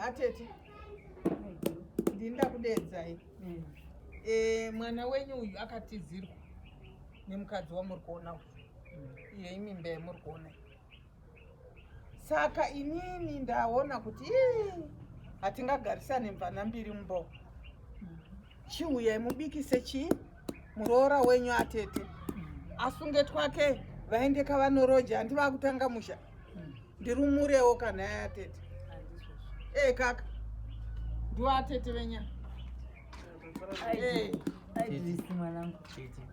Atete. Ndinda kudedzai. Mwana wenyu uyu akatizirwa nemukadzi wamuri kuona uyu. Iyo imimba yamuri kuona. Saka inini ndaona kuti hatingagarisane mvana mbiri mumba. Chiuya mubikise chi muroora wenyu atete. Asunge twake vaende kavanoroja handi vakutanga musha. Ndirumurewo kana atete. Kaka. Ndiwo atete venya. Aidisi mwanangu.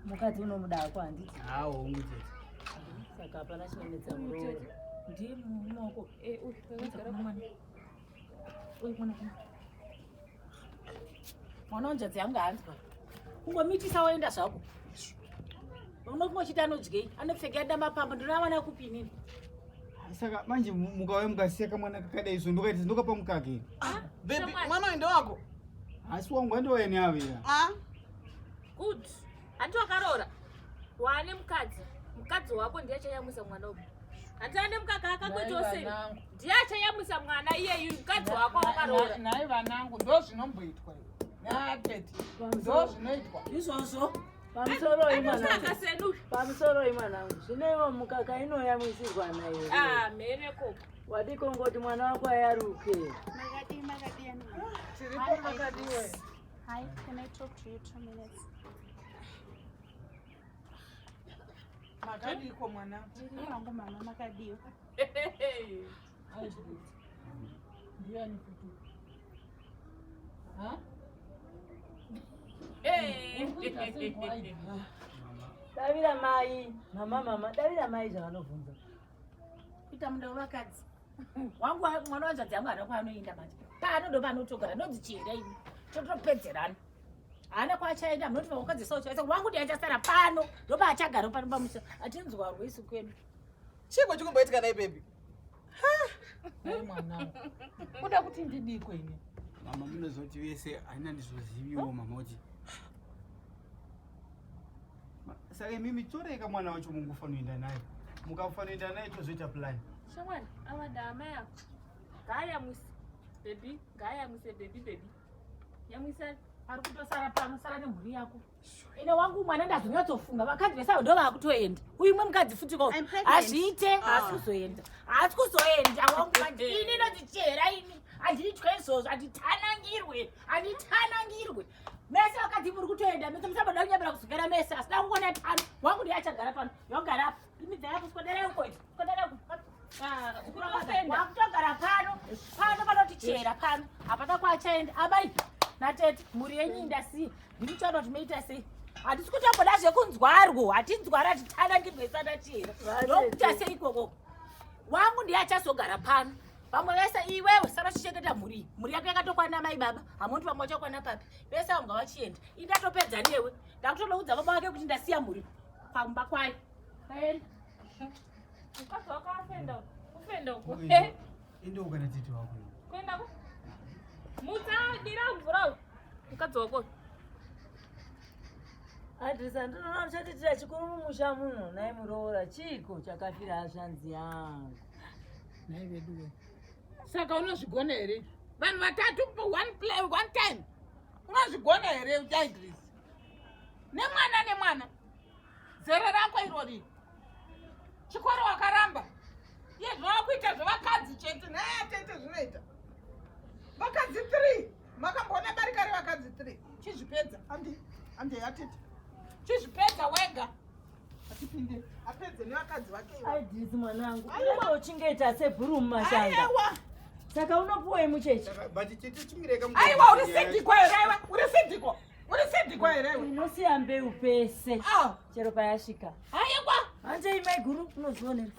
Mukadzi unomuda kwa handiti. Ungu tete. Saka hapana chinonetsa muroora. Ndiye mumaoko. Mwana unjadzi yanga hanzwa. Kungomitisa waenda zvako. Unokumochita anodyei? Anopfeka damba pamba ndinowana kupinini. Saka manje mukauya mukasiyaka mwana kakadai izvo ndokaiti ndokapa mukake. Baby, mwana uyu ndowako? Asi wangu andouya neavera. Good. Hati wakaroora. Wane mukadzi wako ndiye achayamwisa mwana uyu. Hati ane mukaka akangotosei. Ndiye achayamwisa mwana iyeyu mukadzi wako wakaroora. Nai vanangu ndo zvinomboitwa. Atete. Ndo zvinoitwa. Izvozvo. Pamusoro imwanangu. Pamusoro imwanangu. Zvinewo mukaka inoyamwisirwa naye. Mhereko. Wadiko ngoti mwana wako ayaruke. Magadi yani. Tiripo makadiwe. Hi, can I talk to you 2 minutes? Makadi iko mwana. Ndiri wangu mama makadiyo. Ndiani kutu. Davira mai. Mama. Davira mai zvavanobvunza. Kuita muda wevakadzi. Wangu mwana wanzvadzi yangu hana kwaanoenda manje. Pano ndo panotogara ndodzichera ini. Totopedzerana. Hana kwachaenda munoti vakadzi sauchaisa wangu ndiye achasara pano. Ndo paachagara pano pamusha. Atinzwa rwisi kwenu. Chiko chikumboitika naye baby. Hai mwanangu. Kuda kuti ndidikwe ini. Mama munozoti vese haina ndizoziviwo mama kuti. Saka mimi toreka mwana wacho mungufanira naye. Mukafanira naye tozoita plan. Shamwana, awada amaya. Ngayamwise baby, ngayamwise baby. Yamwisa ari kutosara pano sara nemhuri yako. Ine wangu mwana ndazonyatsofunga vakadzi vesa ndo vakutoenda. Uyu mwe mukadzi futi ko. Azviite asikuzoenda. Asikuzoenda wangu manje. Ini ndodzichera ini. Anditwe izvozvo anditanangirwe. Mese vakadzi muri kutoenda mese musaboda kunyambira kuzogara mese asina kuona pano. Wangu ndiye achagara pano. Yogara apa. Imi dzara kuskodera ukoiti. Skodera ku. Wakutogara pano panotichera pano hapana kwachaenda abai natete mhuri yenyu ndasiya ndirichoda kuti meita sei hatisi kutomboda zvekunzwarwo hatinzwara titanangirwe isana chera ndokuita sei ikoko wangu ndiye achazogara pano vamwe vese iwewe sara chichengeta mhuri yako yakatokwana mai baba hamuti vamwe vachakwana papi vese vanga vachienda indatopedza newe ndakutonoudza baba wake kuti ndasiya mhuri pamba kwayo kaenda mukadzi wako afenda ufenda uko Ende ukana titi wako. Kwenda ku mutsadira mvura mukadzi wako Adrisa ndinoona muchatitira chikuru mumusha muno naye muroora chiko chakafira zvanzi yangu. Naye veduwe. Saka unozvigona here? Vanhu vatatu one time. Unozvigona here uchaidrisi? Nemwana. Zero rako irori. Chikoro wakaramba. Ye zvavakuita zvavakadzi chete naye atete zvinoita. Vakadzi 3. Makambona darika revakadzi 3. Chizvipedza. Ande atete. Chizvipedza wega. Atipinde. Apedze nevakadzi vake. Aidrisi mwanangu. Unochengeta sebhuru mumashanga. Aiwa. Saka unopuwa mucheche. Bati chete chimireka mu. Aiwa urisidikwa here. Urisidikwa here. Inosiya mbeu pese. Chero payasvika. Aiwa. Hanje imai guru unozvionera.